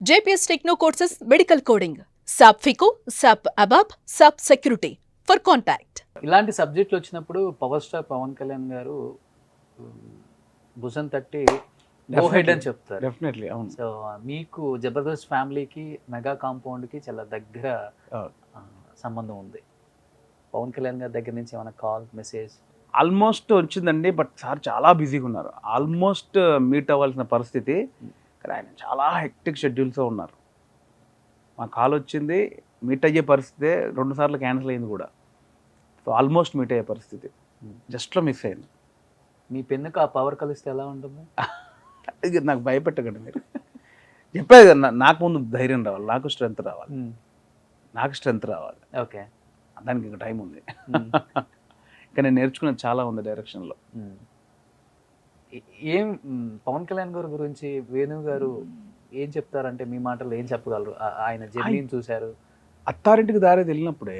JPS Techno courses medical coding, SAP FICO, SAP ABAP, SAP Security. For contact. ఇలాంటి సబ్జెక్టులు వచ్చినప్పుడు power star Pawan Kalyan గారు భుజం తట్టి గో హెడ్ అని చెప్తారు. డెఫినెట్లీ అవును. సో మీకు జబర్దస్త్ ఫ్యామిలీకి మెగా కాంపౌండ్కి చాలా దగ్గర సంబంధం ఉంది. పవన్ కళ్యాణ్ గారి దగ్గర నుంచి ఏమైనా కాల్ మెసేజ్ ఆల్మోస్ట్ వచ్చిందండి, బట్ సార్ చాలా బిజీగా ఉన్నారు. ఆల్మోస్ట్ మీట్ అవ్వాల్సిన పరిస్థితి, కానీ ఆయన చాలా హెక్టిక్ షెడ్యూల్స్లో ఉన్నారు. మా కాల్ వచ్చింది, మీట్ అయ్యే పరిస్థితి 2 సార్లు క్యాన్సిల్ అయింది కూడా. సో ఆల్మోస్ట్ మీట్ అయ్యే పరిస్థితి జస్ట్లో మిస్ అయింది. మీ పెన్నుకు ఆ పవర్ కలిస్తే ఎలా ఉంటుంది? ఇది నాకు భయపెట్టకండి మీరు. చెప్పేది కదా, నాకు ముందు ధైర్యం రావాలి, నాకు స్ట్రెంత్ రావాలి. ఓకే, దానికి ఇంకా టైం ఉంది. ఇంకా నేను నేర్చుకున్నది చాలా ఉంది డైరెక్షన్లో. ఏం పవన్ కళ్యాణ్ గారి గురించి వేణు గారు ఏం చెప్తారంటే మీ మాటలు ఏం చెప్పగలరు? ఆయన జర్నీని చూశారు. అత్తారింటికి దారి వెళ్ళినప్పుడే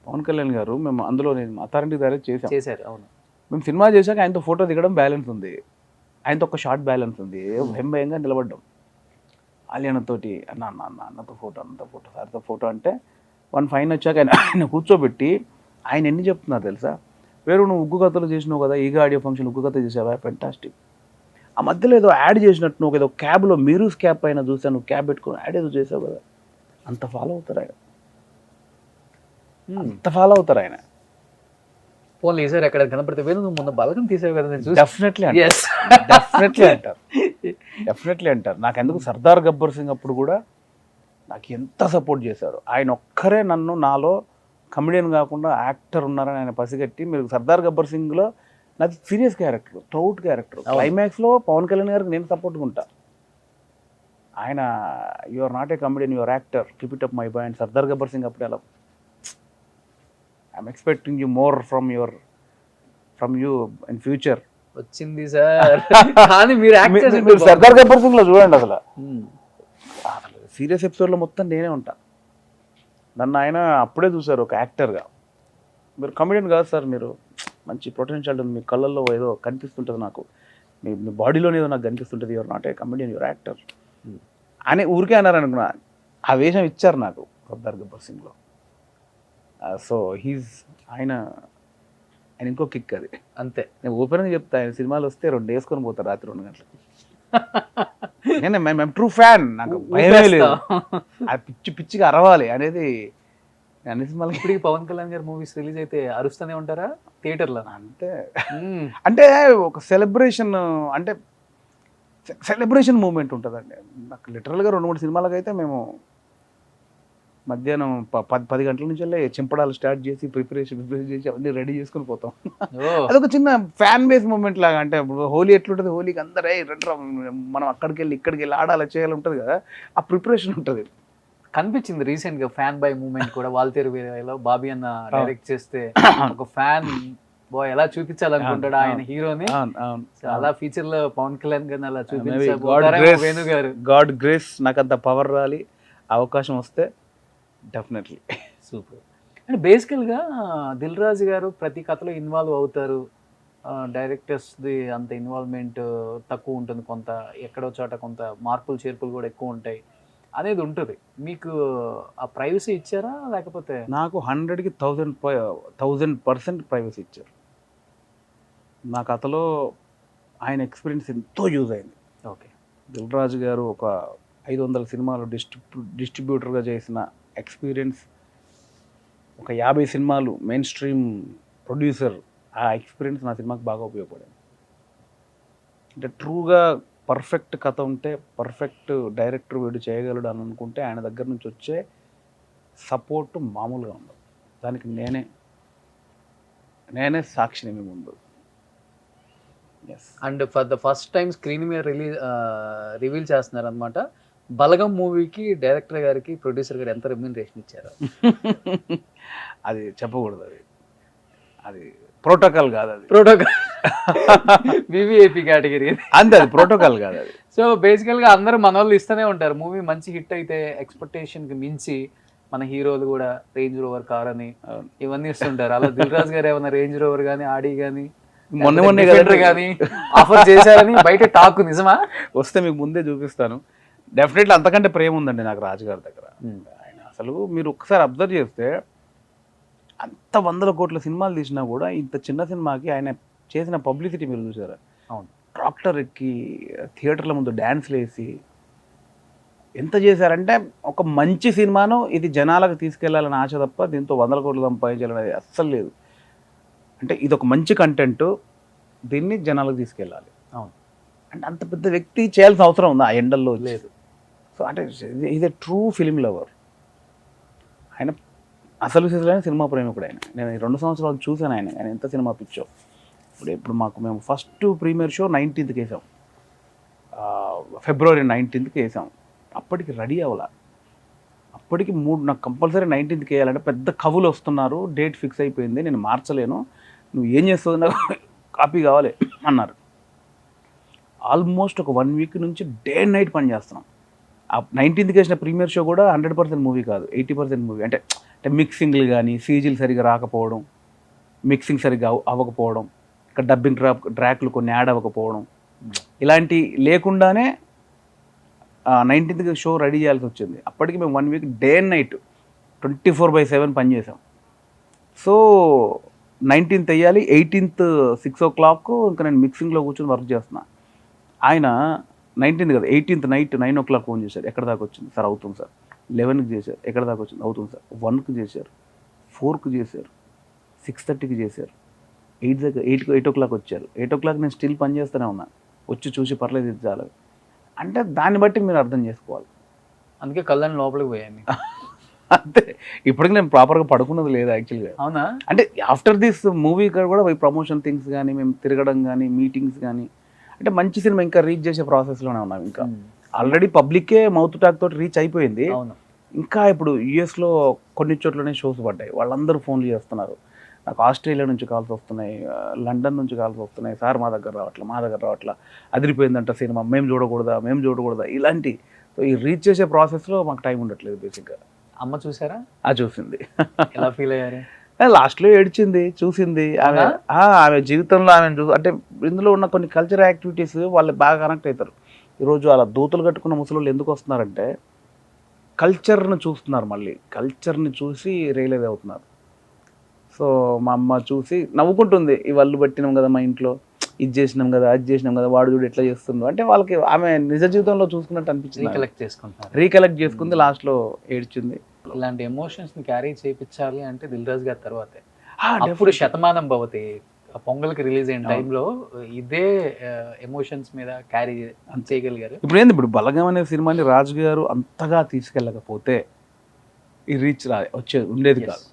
పవన్ కళ్యాణ్ గారు, మేము అందులో నేను అత్తారింటికి దారి చేశారు. అవును, మేము సినిమా చేశాక ఆయనతో ఫోటో దిగడం బ్యాలెన్స్ ఉంది, ఆయనతో ఒక షార్ట్ బ్యాలెన్స్ ఉంది. భయంగా నిలబడ్డాం ఆలియానతోటి, అన్నతో ఫోటో, అన్నతో ఫోటో, సార్తో ఫోటో అంటే 1 ఫైన్ వచ్చాక ఆయన కూర్చోబెట్టి ఆయన ఎన్ని చెప్తున్నారు తెలుసా? వేరు నువ్వు ఉగ్గు కథలు చేసినావు కదా, ఈగా ఆడియో ఫంక్షన్ ఉగ్గు కథ చేసావా, ఫెంటాస్టిక్. ఆ మధ్యలో ఏదో యాడ్ చేసినట్టు నువ్వు ఏదో క్యాబ్లో మీరూస్ క్యాబ్ పైన చూసాను, నువ్వు క్యాబ్ పెట్టుకుని యాడ్ ఏదో చేసావు కదా. అంత ఫాలో అవుతారు ఆయన, ఫోన్ ఈసారి ఎక్కడ కనపడితే వేణు నువ్వు ముందు బలగం తీసావు కదా. డెఫినెట్లీ అంటారు. నాకెందుకు సర్దార్ గబ్బర్ సింగ్ అప్పుడు కూడా నాకు ఎంత సపోర్ట్ చేశారు. ఆయన ఒక్కరే నన్ను నాలో కమెడియన్ కాకుండా యాక్టర్ ఉన్నారని ఆయన పసిగట్టి, మీరు సర్దార్ గబ్బర్ సింగ్లో నాకు సీరియస్ క్యారెక్టర్, ట్రౌట్ క్యారెక్టర్, క్లైమాక్స్లో పవన్ కళ్యాణ్ గారికి నేను సపోర్ట్గా ఉంటా. ఆయన you are not a comedian, your actor, keep it up my boy. And Sardaar Gabbar Singh అప్పుడు అలా I'm expecting you more from you in future వచ్చింది సార్. కానీ మీరు సర్దార్ గబ్బర్ సింగ్ లో చూడండి, అసలు సీరియస్ ఎపిసోడ్లో మొత్తం నేనే ఉంటా. నన్ను ఆయన అప్పుడే చూసారు ఒక యాక్టర్గా. మీరు కమెడియన్ కాదు సార్, మీరు మంచి పొటెన్షియల్ ఉంది, మీ కళ్ళల్లో ఏదో కనిపిస్తుంటుంది, నాకు మీ బాడీలోనే ఏదో నాకు కనిపిస్తుంటుంది, your not a comedian, your actor అని ఊరికే అన్నారు అనుకున్నా. ఆ వేషం ఇచ్చారు నాకు సర్దార్ గబ్బర్ సింగ్లో. సో ఆయన ఇంకో కిక్ అది అంతే. నేను ఓపెన్గా చెప్తా, ఆయన సినిమాలు వస్తే 2 వేసుకొని పోతారు రాత్రి 2 గంటలకి. నేను ట్రూ ఫ్యాన్, నాకు భయమే లేదు. ఆ పిచ్చిగా అరవాలి అనేది అన్ని సినిమాలకి. ఇప్పటికి పవన్ కళ్యాణ్ గారి మూవీస్ రిలీజ్ అయితే అరుస్తూనే ఉంటారా థియేటర్లో? అంతే. అంటే ఒక సెలబ్రేషన్ మూమెంట్ ఉంటుందండి నాకు. లిటరల్గా 2-3 సినిమాలకు అయితే మేము మధ్యాహ్నం 10 గంటల నుంచి వెళ్ళి చింపడాలు స్టార్ట్ చేసి ప్రిపరేషన్ చేసి అవన్నీ రెడీ చేసుకుని పోతాం. అదొక చిన్న ఫ్యాన్ బేస్ మూమెంట్ లాగా. అంటే హోలీ ఎట్లుంటుంది, హోలీకి అందరే మనం అక్కడికి వెళ్ళి ఆడాలి చేయాలి ఉంటుంది కదా, ఆ ప్రిపరేషన్ ఉంటుంది. కనిపించింది రీసెంట్ గా ఫ్యాన్ బై మూమెంట్ కూడా వాల్తేరు వీరయ్యలో బాబీ అన్న డైరెక్ట్ చేస్తే ఒక ఫ్యాన్ బాయ్ ఎలా చూపించాలనుకుంటాడు ఆయన హీరోని, అలా ఫీచర్ లో పవన్ కళ్యాణ్ గారిని అలా చూపించారు వేణు గారు. గాడ్ గ్రేస్, నాకు అంత పవర్ రాలి, అవకాశం వస్తే డెఫినెట్లీ. సూపర్. అండ్ బేసికల్గా దిల్ రాజు గారు ప్రతి కథలో ఇన్వాల్వ్ అవుతారు, డైరెక్టర్స్ది అంత ఇన్వాల్వ్మెంట్ తక్కువ ఉంటుంది, కొంత ఎక్కడో చోట కొంత మార్పులు చేర్పులు కూడా ఎక్కువ ఉంటాయి అనేది ఉంటుంది. మీకు ఆ ప్రైవసీ ఇచ్చారా లేకపోతే? నాకు 100కి 1000% ప్రైవసీ ఇచ్చారు. నా కథలో ఆయన ఎక్స్పీరియన్స్ ఎంతో యూజ్ అయింది. ఓకే, దిల్ రాజు గారు ఒక 500 సినిమాలు డిస్ట్రిబ్యూటర్గా చేసిన ఎక్స్పీరియన్స్, ఒక 50 సినిమాలు మెయిన్ స్ట్రీమ్ ప్రొడ్యూసర్, ఆ ఎక్స్పీరియన్స్ నా సినిమాకి బాగా ఉపయోగపడింది. అంటే ట్రూగా పర్ఫెక్ట్ కథ ఉంటే, పర్ఫెక్ట్ డైరెక్టర్ వీడు చేయగలడు అని అనుకుంటే ఆయన దగ్గర నుంచి వచ్చే సపోర్ట్ మామూలుగా ఉండదు. దానికి నేనే సాక్షిని మీ ముందు. And for the first time screen మీద రివీల్ చేస్తున్నారు అనమాట. బలగం మూవీకి డైరెక్టర్ గారికి ప్రొడ్యూసర్ గారు ఎంత రెమ్యూనరేషన్ ఇచ్చారు? అది చెప్పకూడదు, అది ప్రోటోకాల్ కాదు, అది ప్రోటోకాల్ వివిఐపి కేటగిరీ అంతే, అది ప్రోటోకాల్ కాదు అది. సో బేసికల్గా అందరూ మన వాళ్ళు ఇస్తూనే ఉంటారు. మూవీ మంచి హిట్ అయితే ఎక్స్పెక్టేషన్కి మించి మన హీరోలు కూడా రేంజ్ రోవర్ కార్ అని ఇవన్నీ ఇస్తుంటారు. అలా దిల్ రాజు గారు ఏమైనా రేంజ్ రోవర్ కానీ ఆడి కానీ మొన్న కానీ ఆఫర్ చేశారని బయట టాక్ నిజమా? వస్తే మీకు ముందే చూపిస్తాను. డెఫినెట్లీ అంతకంటే ప్రేమ ఉందండి నాకు రాజుగారి దగ్గర. ఆయన అసలు మీరు ఒక్కసారి అబ్జర్వ్ చేస్తే అంత 100 కోట్ల సినిమాలు తీసినా కూడా ఇంత చిన్న సినిమాకి ఆయన చేసిన పబ్లిసిటీ మీరు చూసారా? అవును. ట్రాక్టర్ ఎక్కి థియేటర్ల ముందు డ్యాన్స్లు వేసి ఎంత చేశారంటే, ఒక మంచి సినిమాను ఇది జనాలకు తీసుకెళ్లాలని ఆశ తప్ప దీంతో 100 కోట్లు సంపాదించాలనేది అస్సలు లేదు. అంటే ఇది ఒక మంచి కంటెంట్, దీన్ని జనాలకు తీసుకెళ్ళాలి. అవును. అంటే అంత పెద్ద వ్యక్తి చేయాల్సిన అవసరం ఉంది ఆ ఎండల్లో లేదు. సో అంటే ఇది ట్రూ ఫిలిం లవర్. ఆయన అసలు సిసలైన సినిమా ప్రేమికుడు ఆయన. నేను ఈ 2 సంవత్సరాలు చూశాను ఆయన ఎంత సినిమా పిచ్చో. ఇప్పుడు మేము ఫస్ట్ ప్రీమియర్ షో 19th వేసాం, ఫిబ్రవరి 19th వేసాం. అప్పటికి రెడీ అవ్వాల. అప్పటికి నాకు కంపల్సరీ 19th వేయాలంటే పెద్ద కవులు వస్తున్నారు, డేట్ ఫిక్స్ అయిపోయింది, నేను మార్చలేను, నువ్వు ఏం చేస్తావు, నాకు కాపీ కావాలి అన్నారు. ఆల్మోస్ట్ ఒక 1 వీక్ నుంచి డే అండ్ నైట్ పని చేస్తున్నాం. ఆ 19th వేసిన ప్రీమియర్ షో కూడా 100% మూవీ కాదు, 80% మూవీ. అంటే మిక్సింగ్లు కానీ సీజీలు సరిగ్గా రాకపోవడం, మిక్సింగ్ సరిగ్గా అవ్వకపోవడం, ఇక్కడ డబ్బింగ్ ట్రాక్లు కొన్ని యాడ్ అవ్వకపోవడం, ఇలాంటి లేకుండానే 19th షో రెడీ చేయాల్సి వచ్చింది. అప్పటికి మేము 1 వీక్ డే అండ్ నైట్ 24/7 పనిచేసాం. సో 19th వేయాలి, 18th 6 o'clock ఇంకా నేను మిక్సింగ్లో కూర్చొని వర్క్ చేస్తున్నా. ఆయన 19th కదా, 18th నైట్ 9 o'clock ఫోన్ చేశారు, ఎక్కడ దాకా వచ్చింది సార్? అవుతుంది సార్. 11కి చేశారు, ఎక్కడ దాకా వచ్చింది? అవుతుంది సార్. 1కి చేశారు, 4కి చేశారు, 6:30కి చేశారు, 8 o'clock వచ్చారు. 8 o'clock నేను స్టిల్ పని చేస్తూనే ఉన్నా, వచ్చి చూసి పర్లేదు ఇది చాలు అంటే దాన్ని బట్టి మీరు అర్థం చేసుకోవాలి. అందుకే కళ్ళని లోపలికి పోయాను. అంతే. ఇప్పటికి నేను ప్రాపర్గా పడుకున్నది లేదు యాక్చువల్గా. అవునా? అంటే ఆఫ్టర్ దిస్ మూవీ కూడా ప్రమోషన్ థింగ్స్ కానీ, మేము తిరగడం కానీ, మీటింగ్స్ కానీ, అంటే మంచి సినిమా ఇంకా రీచ్ చేసే ప్రాసెస్లోనే ఉన్నాం. ఇంకా ఆల్రెడీ పబ్లిక్కే మౌత్ టాక్ తోటి రీచ్ అయిపోయింది. అవును. ఇంకా ఇప్పుడు యుఎస్లో కొన్ని చోట్లనే షోస్ పడ్డాయి, వాళ్ళందరూ ఫోన్లు చేస్తున్నారు నాకు. ఆస్ట్రేలియా నుంచి కాల్స్ వస్తున్నాయి, లండన్ నుంచి కాల్స్ వస్తున్నాయి, సార్ మా దగ్గర రావట్లా, అదిరిపోయిందంట సినిమా, మేము చూడకూడదా ఇలాంటి. సో ఈ రీచ్ చేసే ప్రాసెస్లో మాకు టైం ఉండట్లేదు బేసిక్గా. అమ్మ చూసారా? చూసింది. ఎలా ఫీల్ అయ్యారు? లాస్ట్లో ఏడ్చింది, చూసింది. ఆమె జీవితంలో ఆమె అంటే ఇందులో ఉన్న కొన్ని కల్చరల్ యాక్టివిటీస్ వాళ్ళు బాగా కనెక్ట్ అవుతారు. ఈరోజు అలా దూతలు కట్టుకున్న ముసలోళ్ళు ఎందుకు వస్తున్నారంటే కల్చర్ని చూస్తున్నారు, మళ్ళీ కల్చర్ని చూసి రియలైజ్ అవుతున్నారు. సో మా అమ్మ చూసి నవ్వుకుంటుంది, ఇవళ్ళు పట్టినాం కదా మా ఇంట్లో, ఇది చేసినాం కదా, అది చేసినాం కదా, వాడు చూడు ఎట్లా చేస్తుందో. అంటే వాళ్ళకి ఆమె నిజ జీవితంలో చూసుకున్నట్టు అనిపించింది, రీకలెక్ట్ చేసుకుంది, లాస్ట్లో ఏడ్చింది. ఇలాంటి ఎమోషన్స్ని క్యారీ చేయించాలి అంటే దిల్ రాజు గారి తర్వాతే. అప్పుడు శతమానం భవతి పొంగల్కి రిలీజ్ అయిన టైంలో ఇదే ఎమోషన్స్ మీద క్యారీ చేయగలిగారు. ఇప్పుడు బలగం అనే సినిమాని రాజు గారు అంతగా తీసుకెళ్ళకపోతే ఈ రీచ్ ఉండేది కాదు.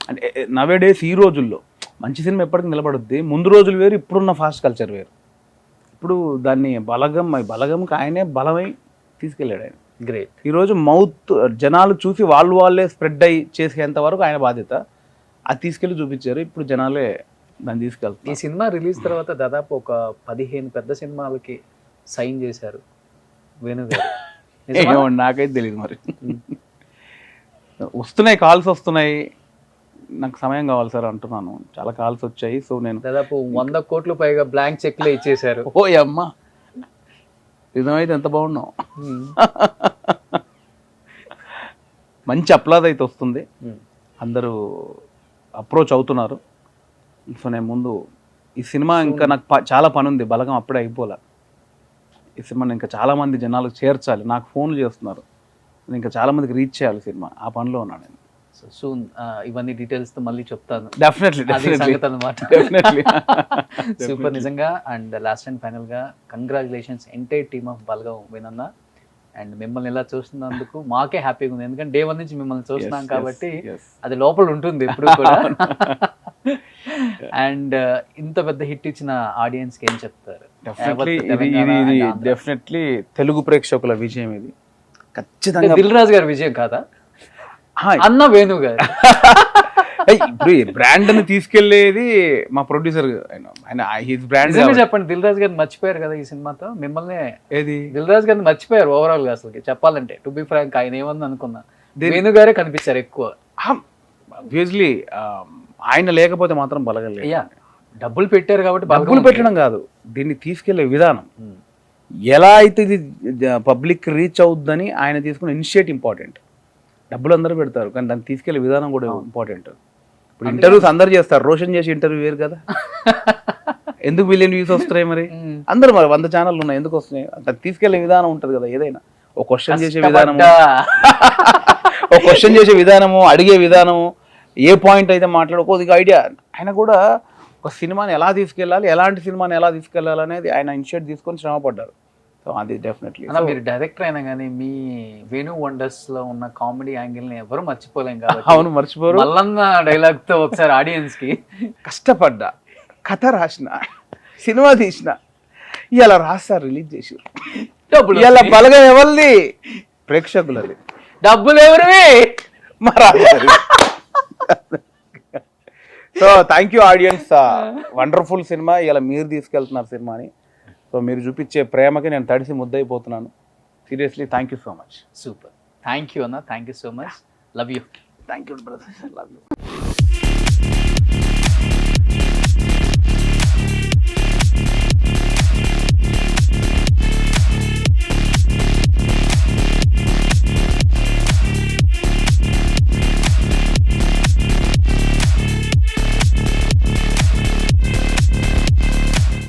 అంటే నవే డేస్ ఈ రోజుల్లో మంచి సినిమా ఎప్పటికీ నిలబడుద్ది. ముందు రోజులు వేరు, ఇప్పుడున్న ఫాస్ట్ కల్చర్ వేరు. ఇప్పుడు దాన్ని బలగంకి ఆయనే బలమై తీసుకెళ్ళాడు ఆయన. గ్రేట్. ఈరోజు మౌత్ జనాలు చూసి వాళ్ళే స్ప్రెడ్ అయ్యి చేసేంత వరకు ఆయన బాధ్యత. అది తీసుకెళ్ళి చూపించారు, ఇప్పుడు జనాలే దాన్ని తీసుకెళ్తారు. ఈ సినిమా రిలీజ్ తర్వాత దాదాపు ఒక 15 పెద్ద సినిమాలకి సైన్ చేశారు వేణు గారు. నాకైతే తెలియదు మరి. వస్తున్నాయి కాల్స్ వస్తున్నాయి, నాకు సమయం కావాలి సార్ అంటున్నాను. చాలా కాల్స్ వచ్చాయి. సో నేను దాదాపు 100 కోట్లు పైగా బ్లాంక్ చెక్లే ఇచ్చేశారు. ఓ అమ్మ, నిజమైతే ఎంత బాగున్నావు. మంచి అప్లాజ్ అయితే వస్తుంది, అందరూ అప్రోచ్ అవుతున్నారు. సో నేను ముందు ఈ సినిమా ఇంకా నాకు చాలా పని ఉంది, బలగం అప్పుడే అయిపోలే. ఈ సినిమాని ఇంకా చాలామంది జనాలకు చేర్చాలి, నాకు ఫోన్లు చేస్తున్నారు, ఇంకా చాలామందికి రీచ్ చేయాలి సినిమా, ఆ పనిలో ఉన్నాను నేను. సో సూన్ ఇవన్నీ డీటెయిల్స్తో మళ్ళీ చెప్తాను. డెఫినెట్లీ అనమాట. సూపర్ నిజంగా. అండ్ లాస్ట్ అండ్ ఫైనల్గా congratulations entire team of Balagam వినన్న. అండ్ మిమ్మల్ని ఇలా చూస్తున్నందుకు మాకే హ్యాపీగా ఉంది, ఎందుకంటే డే 1 నుంచి మిమ్మల్ని చూస్తున్నాం కాబట్టి అది లోపల ఉంటుంది ఎప్పుడు కూడా. అండ్ ఇంత పెద్ద హిట్ ఇచ్చిన ఆడియన్స్కి ఏం చెప్తారు? డెఫినెట్లీ తెలుగు ప్రేక్షకుల విజయం ఇది ఖచ్చితంగా. దిల్ రాజు గారి విజయం కాదా అన్న వేణు గారు? ఇప్పుడు బ్రాండ్ ని తీసుకెళ్లేది మా ప్రొడ్యూసర్. బ్రాండ్ చెప్పండి, దిల్ రాజు గారిని మర్చిపోయారు కదా ఈ సినిమాతో. మిమ్మల్ని ఏది దిల్ రాజు గారిని మర్చిపోయారు ఓవరాల్ గా. అసలు చెప్పాలంటే టు బి ఫ్రాంక్ ఆయన ఏమన్నా అనుకున్నా వేణు గారే కనిపించారు ఎక్కువ. ఆబ్వియస్లీ ఆయన లేకపోతే మాత్రం బలగలేదు. డబ్బులు పెట్టారు కాబట్టి. డబ్బులు పెట్టడం కాదు, దీన్ని తీసుకెళ్లే విధానం. ఎలా అయితే ఇది పబ్లిక్ రీచ్ అవుద్దని ఆయన తీసుకున్న ఇనిషియేట్ ఇంపార్టెంట్. డబ్బులు అందరూ పెడతారు కానీ దాన్ని తీసుకెళ్లే విధానం కూడా ఇంపార్టెంట్. ఇప్పుడు ఇంటర్వ్యూస్ అందరు చేస్తారు, రోషన్ చేసి ఇంటర్వ్యూ వేరు కదా. ఎందుకు మిలియన్ వ్యూస్ వస్తున్నాయి మరి? అందరూ మరి 100 ఛానళ్ళు ఉన్నాయి, ఎందుకు వస్తున్నాయి? దాన్ని తీసుకెళ్లే విధానం ఉంటుంది కదా. ఏదైనా ఒక క్వశ్చన్ చేసే విధానము, ఒక క్వశ్చన్ చేసే విధానము, అడిగే విధానము, ఏ పాయింట్ అయితే మాట్లాడుకోదిగా ఐడియా. ఆయన కూడా ఒక సినిమాని ఎలా తీసుకెళ్ళాలి, ఎలాంటి సినిమాని ఎలా తీసుకెళ్ళాలి అనేది ఆయన ఇనిషియేట్ తీసుకొని శ్రమ పడ్డారు. సో అది డెఫినెట్లీ. అలా మీరు డైరెక్టర్ అయినా కానీ మీ వేణు వండర్స్ లో ఉన్న కామెడీ యాంగిల్ ని ఎవరు మర్చిపోలేం కాబట్టి. అవును, మర్చిపోరు. మల్లన్న డైలాగ్ తో ఒకసారి ఆడియన్స్ కి కష్టపడ్డా, కథ రాసిన, సినిమా తీసిన, ఇలా రాస్తారు, రిలీజ్ చేసి, డబ్బులు ఇలా బలగా ఎవరిది? ప్రేక్షకులది. డబ్బులు ఎవరివి? మరి so thank you audience. Wonderful cinema, ఇలా మీరు తీసుకెళ్తున్నారు సినిమాని. సో మీరు చూపించే ప్రేమకి నేను తడిసి ముద్దయిపోతున్నాను. Seriously thank you so much. Super, thank you అన్న, thank you so much, love you. Thank you brother, love you.